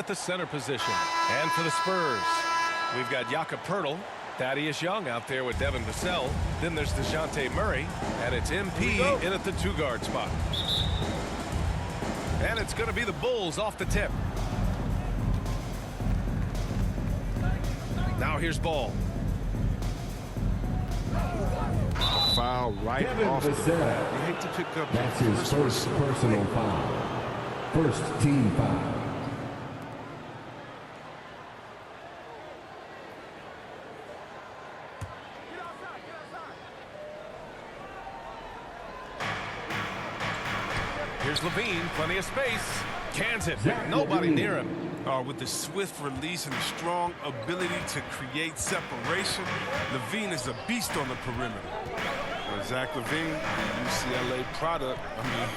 the center position. And for the Spurs, we've got Jakob Poeltl, Thaddeus Young out there with Devin Vassell. Then there's DeJounte Murray, and it's MP in at the 2-guard spot. And it's going to be the Bulls off the tip. Now here's Ball. A foul right off the bat. You hate to pick up. That's his first personal foul. First team foul. Here's Levine, plenty of space. Cans it, nobody near him. With the swift release and the strong ability to create separation, Levine is a beast on the perimeter. Zach Levine, the UCLA product,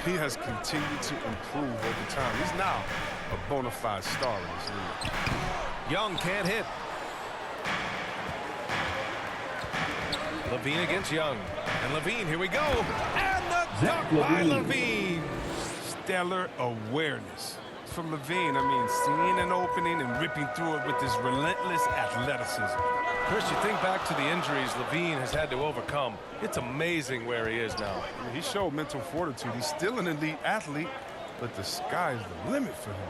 he has continued to improve over time. He's now a bona fide star in this league. Young can't hit. Levine against Young. And Levine, here we go. And the dunk by Levine. Stellar awareness from Levine. Seeing an opening and ripping through it with this relentless athleticism. Chris, you think back to the injuries Levine has had to overcome. It's amazing where he is now. He showed mental fortitude. He's still an elite athlete, but the sky's the limit for him.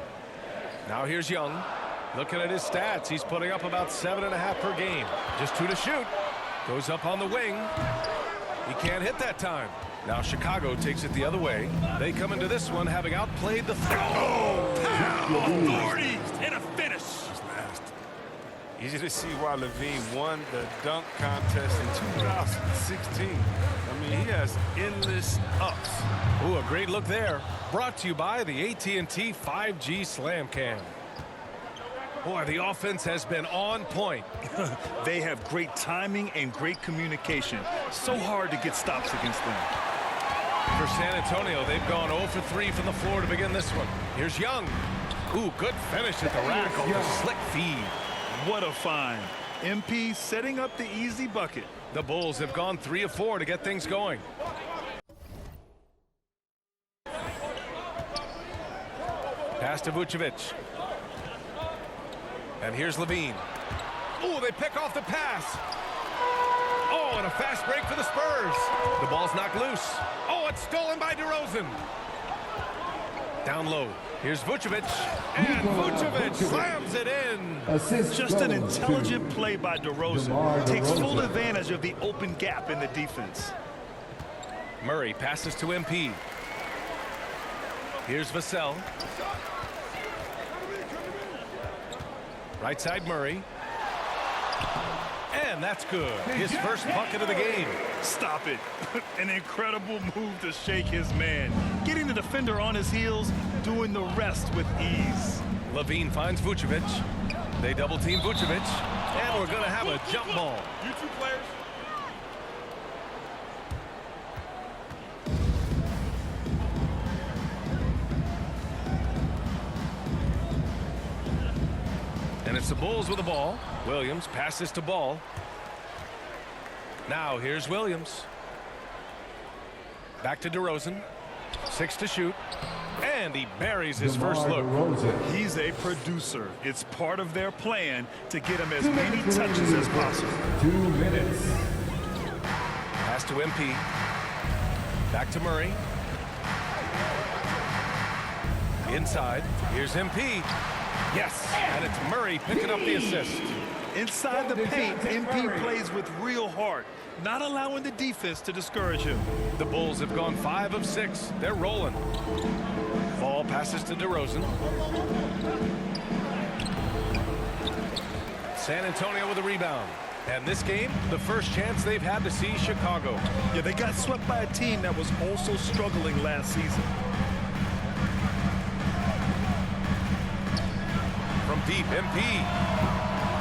Now here's Young. Looking at his stats, he's putting up about 7.5 per game. Just 2 to shoot. Goes up on the wing. He can't hit that time. Now Chicago takes it the other way. They come into this one having outplayed the authority and a finish. Easy to see why Levine won the dunk contest in 2016. He has endless ups. Ooh, a great look there. Brought to you by the AT&T 5G Slam Cam. Boy, the offense has been on point. They have great timing and great communication. So hard to get stops against them. For San Antonio, they've gone 0 for 3 from the floor to begin this one. Here's Young. Ooh, good finish at the rack on the slick feed. What a find. MP setting up the easy bucket. The Bulls have gone 3 of 4 to get things going. Pass to Vucevic. And here's Levine. Oh, they pick off the pass. Oh, and a fast break for the Spurs. The ball's knocked loose. Oh, it's stolen by DeRozan. Down low. Here's Vucevic. And Vucevic slams it in. Just an intelligent play by DeRozan. Takes full advantage of the open gap in the defense. Murray passes to MP. Here's Vassell. Right side Murray. And that's good. His first bucket of the game. Stop it. An incredible move to shake his man. Getting the defender on his heels, doing the rest with ease. Levine finds Vucevic. They double team Vucevic. And we're going to have a jump ball. You two players. And it's the Bulls with the ball. Williams passes to Ball. Now here's Williams. Back to DeRozan. 6 to shoot. And he buries his first look. He's a producer. It's part of their plan to get him as many touches as possible. 2 minutes. Pass to MP. Back to Murray. Inside. Here's MP. Yes, and it's Murray picking up the assist. Inside the paint, MP plays with real heart, not allowing the defense to discourage him. The Bulls have gone 5 of 6. They're rolling. Ball passes to DeRozan. San Antonio with a rebound. And this game, the first chance they've had to see Chicago. Yeah, they got swept by a team that was also struggling last season. From deep, MP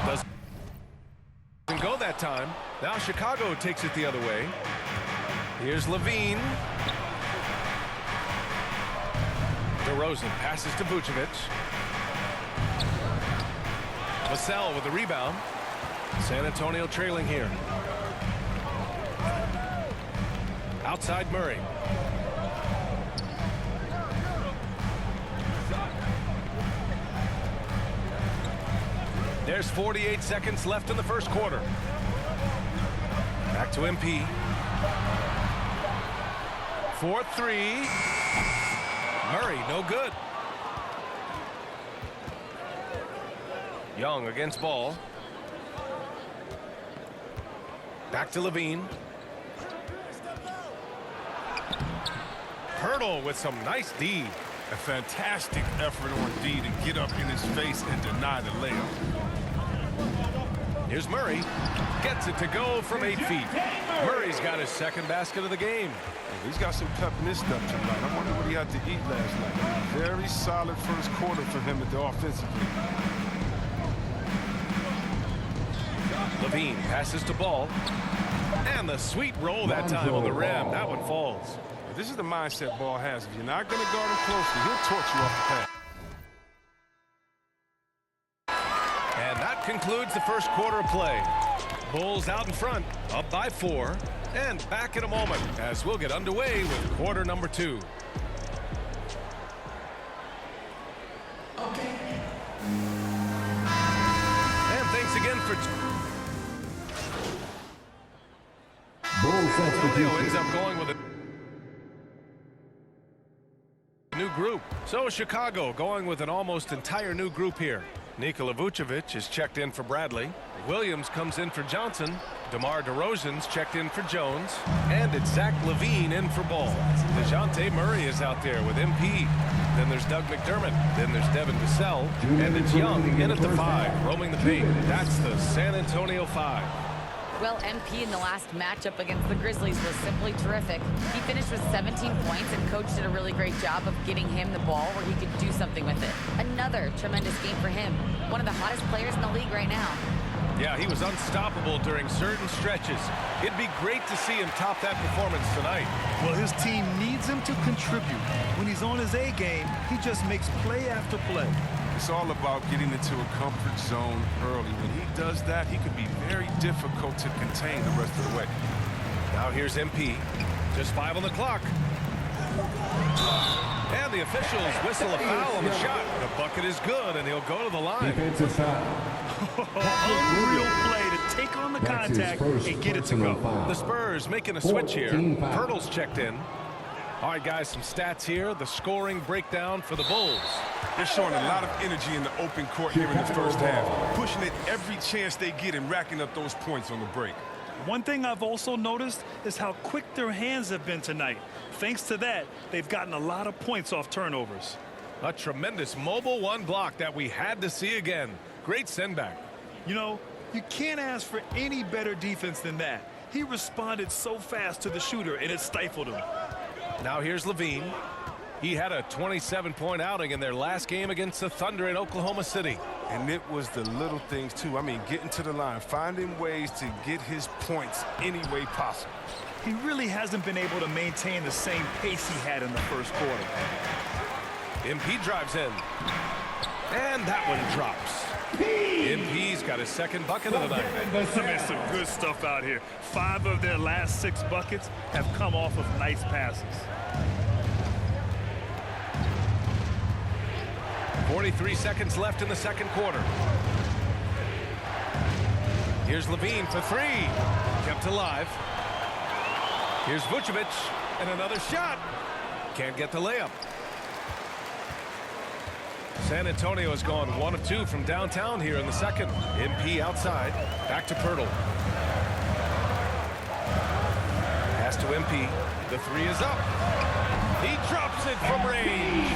doesn't go that time. Now Chicago takes it the other way. Here's Levine. DeRozan passes to Vucevic. Vassell with the rebound. San Antonio trailing here. Outside Murray. There's 48 seconds left in the first quarter. Back to MP. 4-3. Murray, no good. Young against Ball. Back to Levine. Hurdle with some nice D. A fantastic effort on D to get up in his face and deny the layup. Here's Murray. Gets it to go from 8 feet. Murray's got his second basket of the game. He's got some pep in his step tonight. I wonder what he had to eat last night. Very solid first quarter for him at the offensive end. Levine passes to Ball. And the sweet roll that time on the rim. That one falls. This is the mindset Ball has. If you're not going to guard him closely, he'll torch you off the pass. And that concludes the first quarter of play. Bulls out in front, up by 4. And back in a moment as we'll get underway with quarter number 2. Okay. And thanks again for... Bull substitution. ends up going with a new group. So Chicago going with an almost entire new group here. Nikola Vucevic is checked in for Bradley. Williams comes in for Johnson. DeMar DeRozan's checked in for Jones. And it's Zach LaVine in for Ball. DeJounte Murray is out there with MP. Then there's Doug McDermott. Then there's Devin Vassell. And it's Young in at the 5, roaming the paint. That's the San Antonio 5. Well, MP in the last matchup against the Grizzlies was simply terrific. He finished with 17 points, and Coach did a really great job of getting him the ball where he could do something with it. Another tremendous game for him. One of the hottest players in the league right now. Yeah, he was unstoppable during certain stretches. It'd be great to see him top that performance tonight. Well, his team needs him to contribute. When he's on his A game, he just makes play after play. It's all about getting into a comfort zone early. When he does that, he can be very difficult to contain the rest of the way. Now here's MP. Just 5 on the clock. And the officials whistle a foul on the shot. The bucket is good, and he'll go to the line. Defensive foul. Unreal play to take on the That's his contact first and get it to personal go. foul. The Spurs making a switch here. 14 fouls. Pirtle's checked in. All right, guys, some stats here. The scoring breakdown for the Bulls. They're showing a lot of energy in the open court here in the first half, pushing it every chance they get and racking up those points on the break. One thing I've also noticed is how quick their hands have been tonight. Thanks to that, they've gotten a lot of points off turnovers. A tremendous mobile one block that we had to see again. Great send back. You know, you can't ask for any better defense than that. He responded so fast to the shooter, and it stifled him. Now here's Levine. He had a 27-point outing in their last game against the Thunder in Oklahoma City. And it was the little things, too. I mean, getting to the line, finding ways to get his points any way possible. He really hasn't been able to maintain the same pace he had in the first quarter. MP drives in. And that one drops. MP's got his second bucket of the night. I mean, some good stuff out here. 5 of their last 6 buckets have come off of nice passes. 43 seconds left in the second quarter. Here's Levine for 3. Kept alive. Here's Vucevic, and another shot. Can't get the layup. San Antonio has gone 1 of 2 from downtown here in the second. MP outside. Back to Pirtle. Pass to MP. The 3 is up. He drops it from range.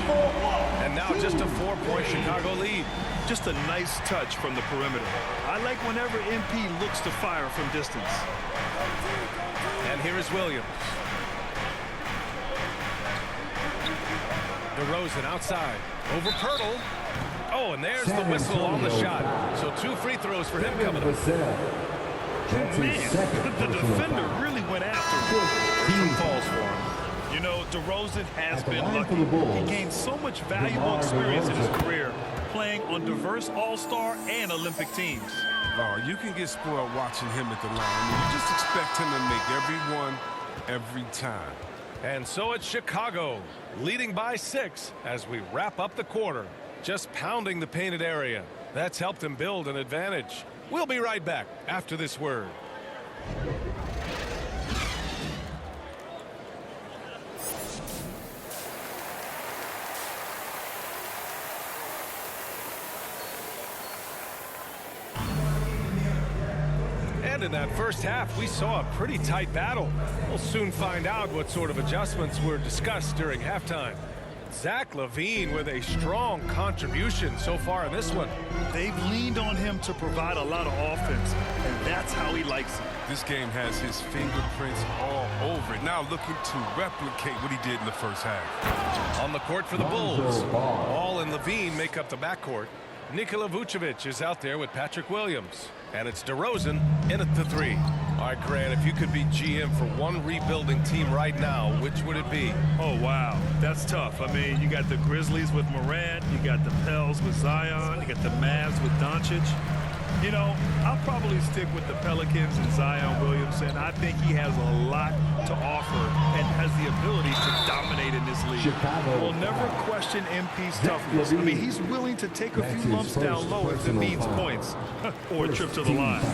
And now just a 4-point Chicago lead. Just a nice touch from the perimeter. I like whenever MP looks to fire from distance. And here is Williams. DeRozan outside. Over Pirtle. Oh, and there's the whistle on the shot. So 2 free throws for him coming up. Man, the defender really went after him. Some falls for him. You know, DeRozan has been lucky. He gained so much valuable experience in his career playing on diverse All-Star and Olympic teams. Oh, you can get spoiled watching him at the line. I mean, you just expect him to make every one every time. And so it's Chicago leading by 6 as we wrap up the quarter. just pounding the painted area. That's helped him build an advantage. We'll be right back after this word. And in that first half, we saw a pretty tight battle. We'll soon find out what sort of adjustments were discussed during halftime. Zach LaVine with a strong contribution so far in this one. They've leaned on him to provide a lot of offense, and that's how he likes it. This game has his fingerprints all over it. Now looking to replicate what he did in the first half. On the court for the Bulls. Ball and LaVine make up the backcourt. Nikola Vucevic is out there with Patrick Williams. And it's DeRozan in at the three. All right, Grant, if you could be GM for one rebuilding team right now, which would it be? Oh, wow. That's tough. I mean, you got the Grizzlies with Morant. You got the Pels with Zion. You got the Mavs with Doncic. You know, I'll probably stick with the Pelicans and Zion Williamson. I think he has a lot to offer and has the ability to dominate in this league. We'll never question MP's toughness. I mean, he's willing to take a few lumps down low if it means points or a trip to the line.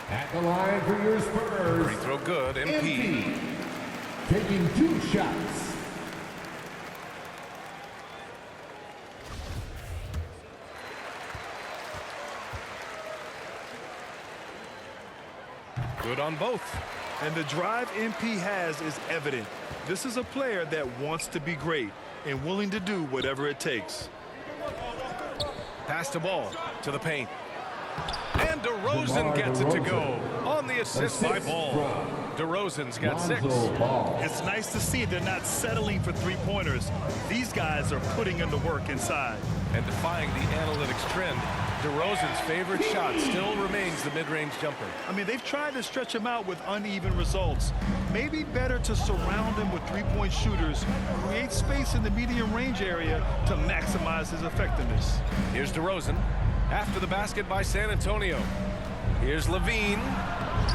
At the line for your Spurs. Free throw good, MP. Taking 2 shots. Good on both. And the drive MP has is evident. This is a player that wants to be great and willing to do whatever it takes. Pass the ball to the paint. And DeRozan gets it to go on the assist by Ball. DeRozan's got 6. It's nice to see they're not settling for three-pointers. These guys are putting in the work inside. And defying the analytics trend, DeRozan's favorite shot still remains the mid-range jumper. I mean, they've tried to stretch him out with uneven results. Maybe better to surround him with three-point shooters, create space in the medium range area to maximize his effectiveness. Here's DeRozan after the basket by San Antonio. Here's LaVine,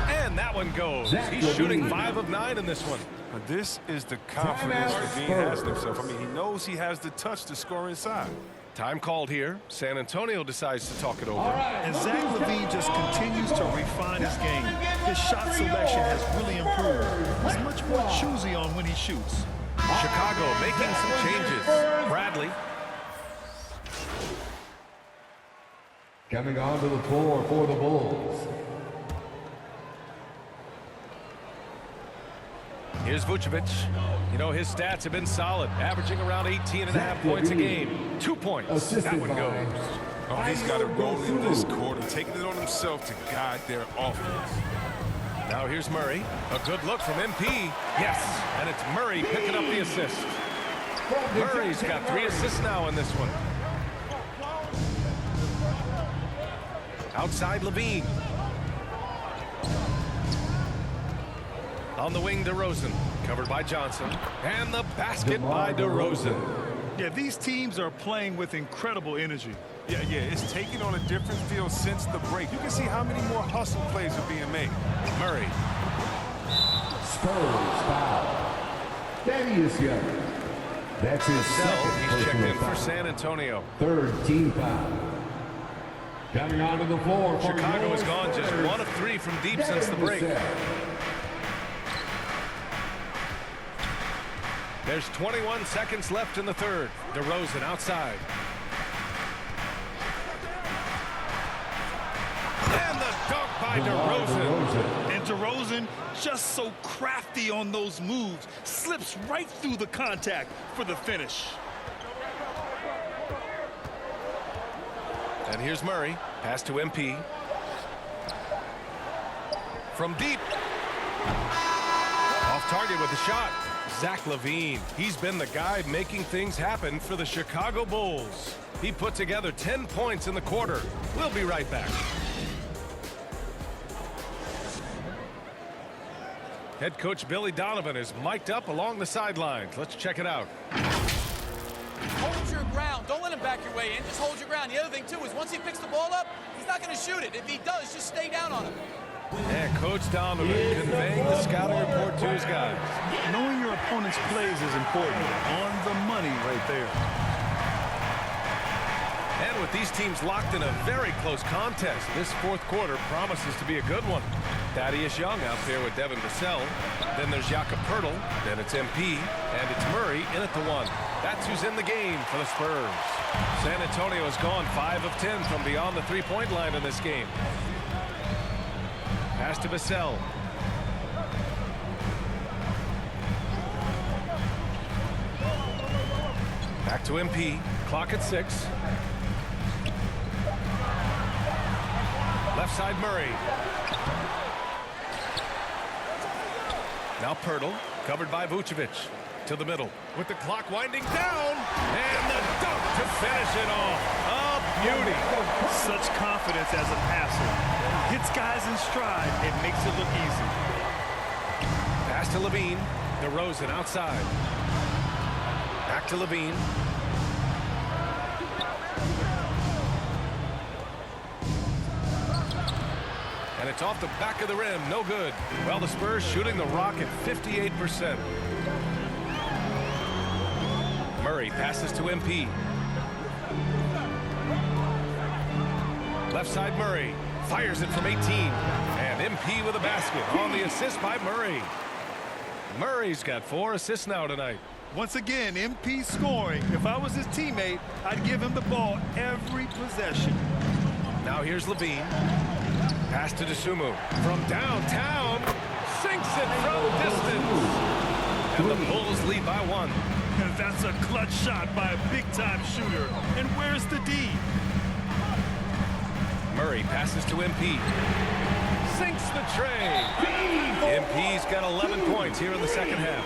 and that one goes. He's shooting 5 of 9 in this one. Now, this is the confidence LaVine has in himself. I mean, he knows he has the touch to score inside. Time called here. San Antonio decides to talk it over. And Zach LaVine just continues to refine his game. His shot selection has really improved. He's much more choosy on when he shoots. Chicago making some changes. Bradley. Coming onto the floor for the Bulls. Here's Vucevic. You know, his stats have been solid, averaging around 18.5 points a game. 2 points. That one goes. Oh, he's got to roll in this quarter, taking it on himself to guide their offense. Now here's Murray. A good look from MP. Yes, and it's Murray picking up the assist. Murray's got 3 assists now in this one. Outside LaVine. On the wing, DeRozan. Covered by Johnson. And the basket by DeRozan. Yeah, these teams are playing with incredible energy. Yeah, it's taken on a different feel since the break. You can see how many more hustle plays are being made. Murray. Spurs foul. Thaddeus Young. That's his second He's checked in foul. for San Antonio. 3rd team foul. Coming onto the floor for Chicago has your gone just Spurs. 1 of 3 from deep since the break. There's 21 seconds left in the third. DeRozan outside. And the dunk by DeRozan. And DeRozan, just so crafty on those moves, slips right through the contact for the finish. And here's Murray. Pass to MP. From deep. Off target with the shot. Zach LaVine. He's been the guy making things happen for the Chicago Bulls. He put together 10 points in the quarter. We'll be right back. Head coach Billy Donovan is mic'd up along the sidelines. Let's check it out. Hold your ground. Don't let him back your way in. Just hold your ground. The other thing, too, is once he picks the ball up, he's not going to shoot it. If he does, just stay down on him. And Coach Donovan conveying the scouting report to his guys. Knowing your opponent's plays is important. On the money right there. And with these teams locked in a very close contest, this fourth quarter promises to be a good one. Thaddeus Young out there with Devin Vassell. Then there's Jakob Poeltl. Then it's MP. And it's Murray in at the one. That's who's in the game for the Spurs. San Antonio has gone 5 of 10 from beyond the three-point line in this game. Pass to Vassell. Back to MP. Clock at 6. Left side Murray. Now Poeltl, covered by Vucevic. To the middle with the clock winding down. And the dunk to finish it off. A beauty. Such confidence as a passer. Hits guys in stride. It makes it look easy. Pass to Levine. DeRozan outside. Back to Levine. And it's off the back of the rim. No good. Well, the Spurs shooting the rock at 58%. Murray passes to MP. Left side Murray. Fires it from 18. And MP with a basket on the assist by Murray. Murray's got 4 assists now tonight. Once again, MP scoring. If I was his teammate, I'd give him the ball every possession. Now here's Levine. Pass to DeSumo. From downtown. Sinks it from distance. And the Bulls lead by 1. That's a clutch shot by a big-time shooter. And where's the D? Murray passes to MP. Sinks the tray. MP's got 11 points here in the second half.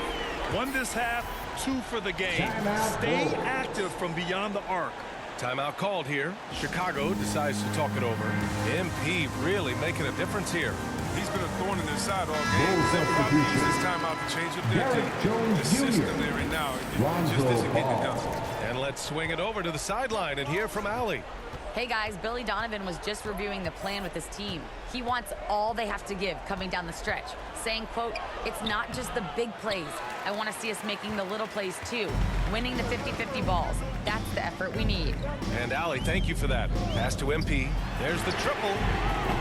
1 this half, 2 for the game. Stay active from beyond the arc. Timeout called here. Chicago decides to talk it over. MP really making a difference here. He's been a thorn in their side all game. They'll probably use this timeout to change up their team. The system they're in now, it just isn't getting it done. And let's swing it over to the sideline and hear from Allie. Hey guys, Billy Donovan was just reviewing the plan with his team. He wants all they have to give coming down the stretch, saying, quote, "It's not just the big plays. I want to see us making the little plays too, winning the 50-50 balls. That's the effort we need." And Allie, thank you for that. Pass to MP. There's the triple.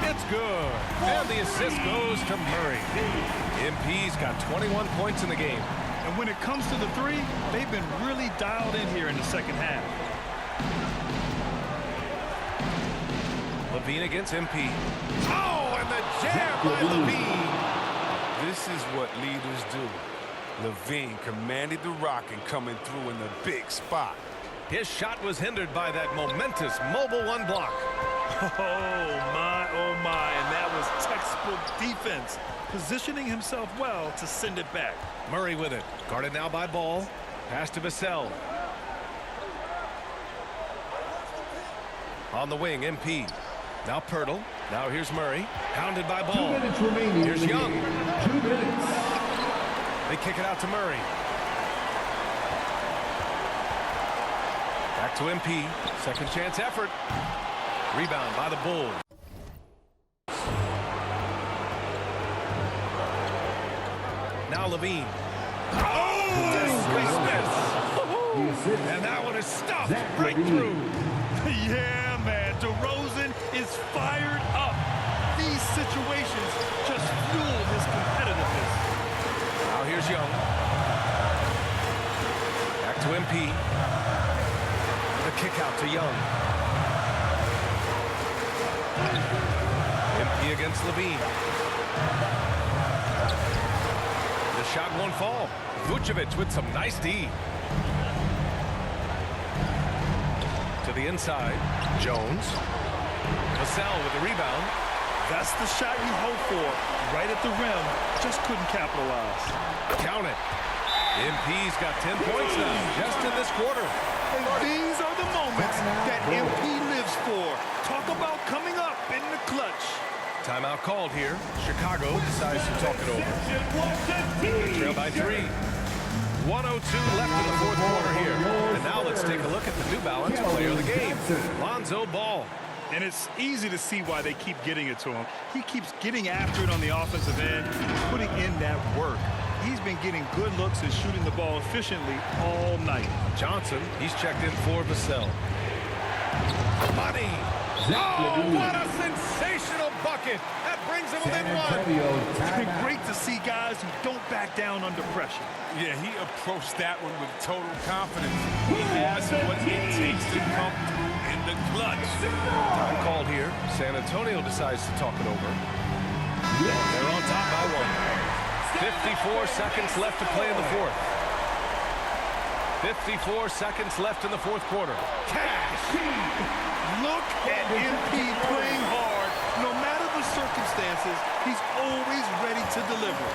It's good. And the assist goes to Murray. MP's got 21 points in the game. And when it comes to the three, they've been really dialed in here in the second half. Levine against MP. Oh, and the jam by Levine. This is what leaders do. Levine commanded the rock and coming through in the big spot. His shot was hindered by that momentous mobile 1 block. Oh my, and that was textbook defense. Positioning himself well to send it back. Murray with it. Guarded now by Ball. Pass to Vassell. On the wing, MP. Now Poeltl. Now here's Murray. Pounded by Ball. 2 minutes remaining. Here's Young. 2 minutes. They kick it out to Murray. Back to MP. Second chance effort. Rebound by the Bulls. Now Levine. Oh! Dismissed. And that one is stuffed right through. Yeah, man. DeRozan is fired up. These situations just fuel his competitiveness. Now here's Young. Back to MP. The kick out to Young. MP against Levine. The shot won't fall. Vucevic with some nice D. To the inside. Jones. Vassell with the rebound. That's the shot you hope for. Right at the rim. Just couldn't capitalize. Count it. MP's got 10 points now, just in this quarter. And these are the moments that MP lives for. Talk about coming up in the clutch. Timeout called here. Chicago decides to talk it over. They trail by 3. 1:02 left in the fourth quarter here. And now let's take a look at the New Balance player of the game, Lonzo Ball. And it's easy to see why they keep getting it to him. He keeps getting after it on the offensive end, putting in that work. He's been getting good looks and shooting the ball efficiently all night. Johnson, he's checked in for Vassell. Oh, what a sensational bucket. That brings him within one. It's been great to see guys who don't back down under pressure. Yeah, he approached that one with total confidence. He has what it takes to come through in the clutch. Time called here. San Antonio decides to talk it over. They're on top by one. 54 seconds left to play in the fourth. 54 seconds left in the fourth quarter. Cash! Look at MP playing hard. No matter the circumstances, he's always ready to deliver.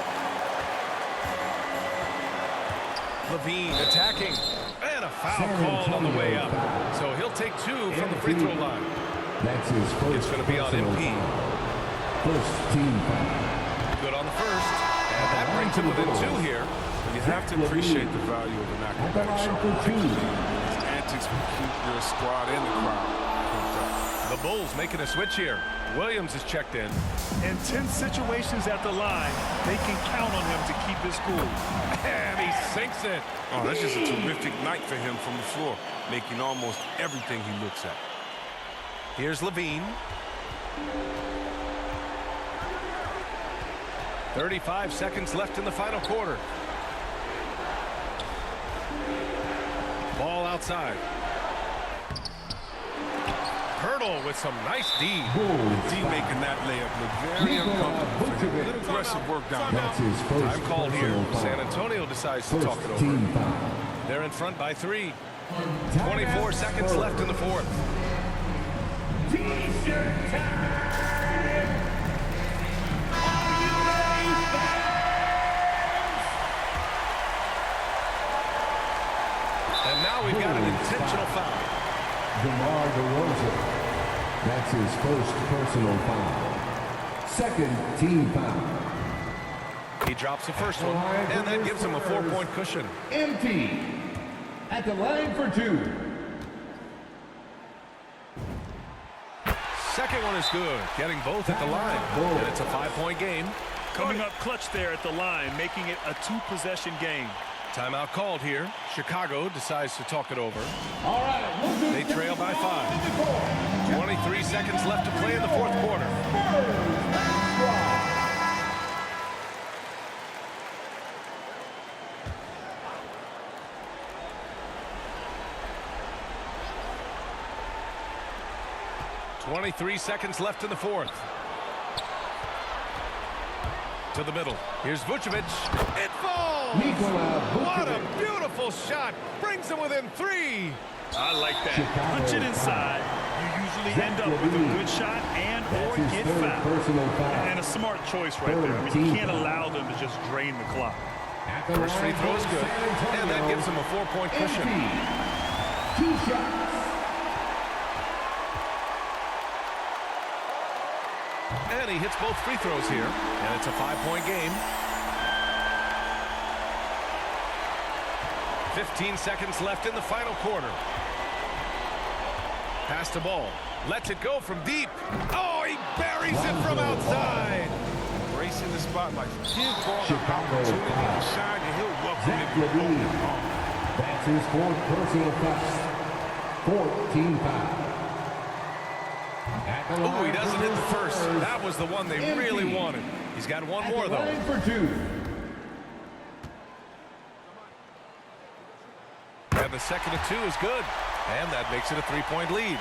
Levine attacking. And a foul call on the way up. So he'll take two from the free throw line. That's his first. It's going to be on MP. First team foul. Good on the first. And that brings him within two here. You have to appreciate the value of an acrobatic shot. His antics will keep your squad and the crowd pumped up. The Bulls making a switch here. Williams is checked in. In tense situations at the line, they can count on him to keep his cool. And he sinks it. Oh, that's just a terrific night for him from the floor, making almost everything he looks at. Here's Levine. 35 seconds left in the final quarter. Ball outside. Hurdle with some nice D. D making that layup look very uncomfortable for him. A little aggressive work down there. That's his first. Time called here. personal San foul. Antonio decides to talk it First over. team foul. They're in front by 3. 24 seconds left in the fourth. And now we've got an intentional foul. DeMar DeRozan. That's his first personal foul. Second team foul. He drops the first one, and that gives him a 4-point cushion. Empty. At the line for two. Second one is good, getting both at the line. And it's a 5-point game. Coming up clutch there at the line, making it a 2-possession game. Timeout called here. Chicago decides to talk it over. All right, we'll They trail by 5. 23 seconds left to play in the fourth quarter. .23 seconds left in the fourth. To the middle. Here's Vucevic. It falls! What a beautiful shot. Brings him within 3. I like that. Punch it inside. You usually end up with a good shot and or That's his get third fouled. personal foul. And a smart choice right there. I mean, you can't allow them to just drain the clock. First free throw is good. And that gives him a 4-point cushion. 2 shots. And he hits both free throws here. And it's a 5-point game. 15 seconds left in the final quarter. Pass the ball. Lets it go from deep. Oh, he buries it from outside. Embracing the spotlight. Give ball the Chicago opportunity foul. to shine, and he'll welcome Zach it with Levine. open arms. That's his fourth personal foul. 14 foul. Oh, he doesn't hit the first. That was the one they really wanted. He's got one more, though. Line for 2. And the second of 2 is good. And that makes it a 3-point lead.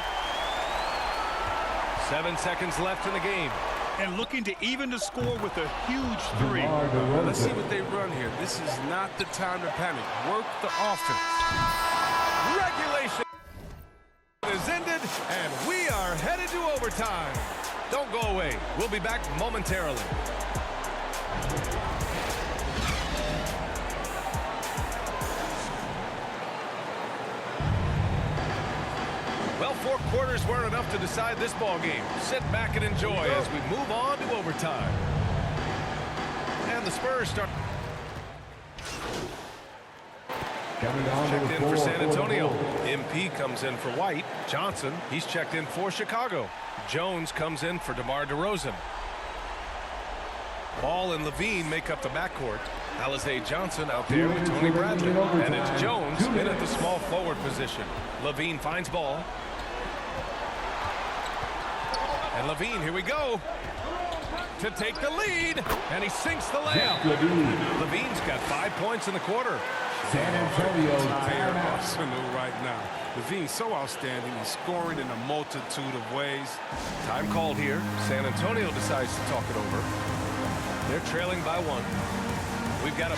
7 seconds left in the game. And looking to even the score with a huge 3. DeMar DeRozan. Let's see what they run here. This is not the time to panic. Work the offense. Regulation is ended, and we are headed to overtime. Don't go away. We'll be back momentarily. Well, 4 quarters weren't enough to decide this ball game. Sit back and enjoy as we move on to overtime. And the Spurs start. Coming on to Checked the in for floor San the Antonio. Bulls. MP comes in for White. Johnson, he's checked in for Chicago. Jones comes in for DeMar DeRozan. Ball and Levine make up the backcourt. Alize Johnson out there with Tony Bradley. And it's Jones in at the small forward position. Levine finds ball. And Levine, here we go. To take the lead. And he sinks the layup. Levine's got 5 points in the quarter. San Antonio Entire timeout. Arsenal right now. Levine's so outstanding. He's scoring in a multitude of ways. Time called here. San Antonio decides to talk it over. They're trailing by 1. We've got 1:48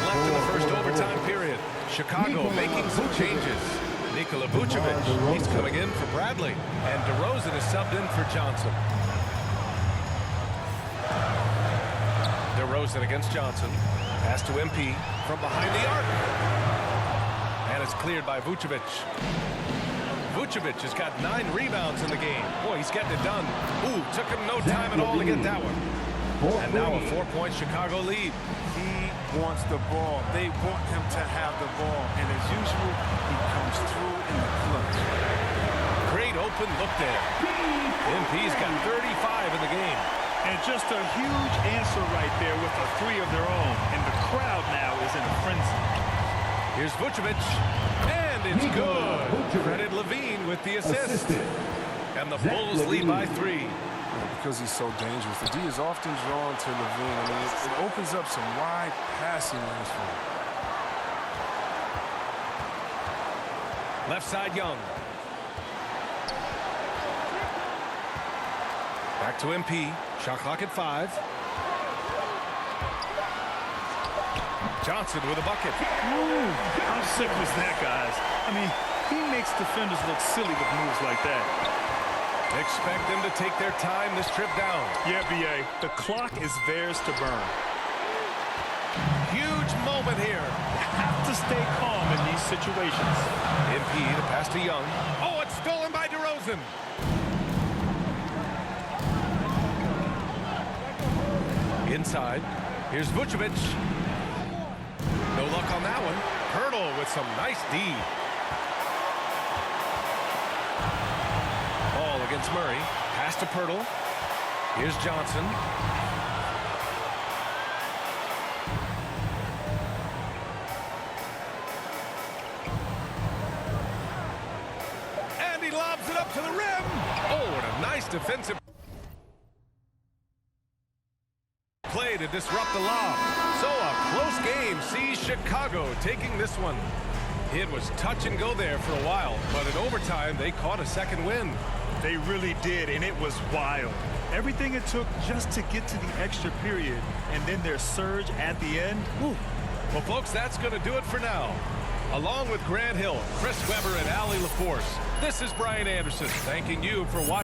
left in the first overtime period. Chicago making some changes. Nikola Vucevic, he's coming in for Bradley. And DeRozan is subbed in for Johnson. DeRozan against Johnson. Pass to MP from behind the arc. And it's cleared by Vucevic. Vucevic has got 9 rebounds in the game. Boy, he's getting it done. Ooh, took him no time at all to get that one. And now a 4-point Chicago lead. He wants the ball. They want him to have the ball. And as usual, he comes through in the clutch. Great open look there. MP's got 35 in the game. And just a huge answer right there with a 3 of their own. And the crowd now is in a frenzy. Here's Vucevic. And it's good. Credit Levine with the assist. And the Bulls lead by 3. Because he's so dangerous. The D is often drawn to Levine. I mean, it opens up some wide passing lanes for him. Left side Young. Back to MP. Shot clock at 5. Johnson with a bucket. Ooh, how sick was that, guys? I mean, he makes defenders look silly with moves like that. Expect them to take their time this trip down. Yeah, B.A., the clock is theirs to burn. Huge moment here. Have to stay calm in these situations. MP to pass to Young. Oh, it's stolen by DeRozan. Inside. Here's Vucevic. No luck on that one. Hurdle with some nice D. Ball against Murray. Pass to Pirtle. Here's Johnson. And he lobs it up to the rim. Oh, and a nice defensive play to disrupt the lob. So a close game sees Chicago taking this one. It was touch and go there for a while, but in overtime they caught a second win. They really did, and it was wild. Everything it took just to get to the extra period, and then their surge at the end. Whew. Well, folks, that's going to do it for now. Along with Grant Hill, Chris Webber, and Allie LaForce, this is Brian Anderson thanking you for watching.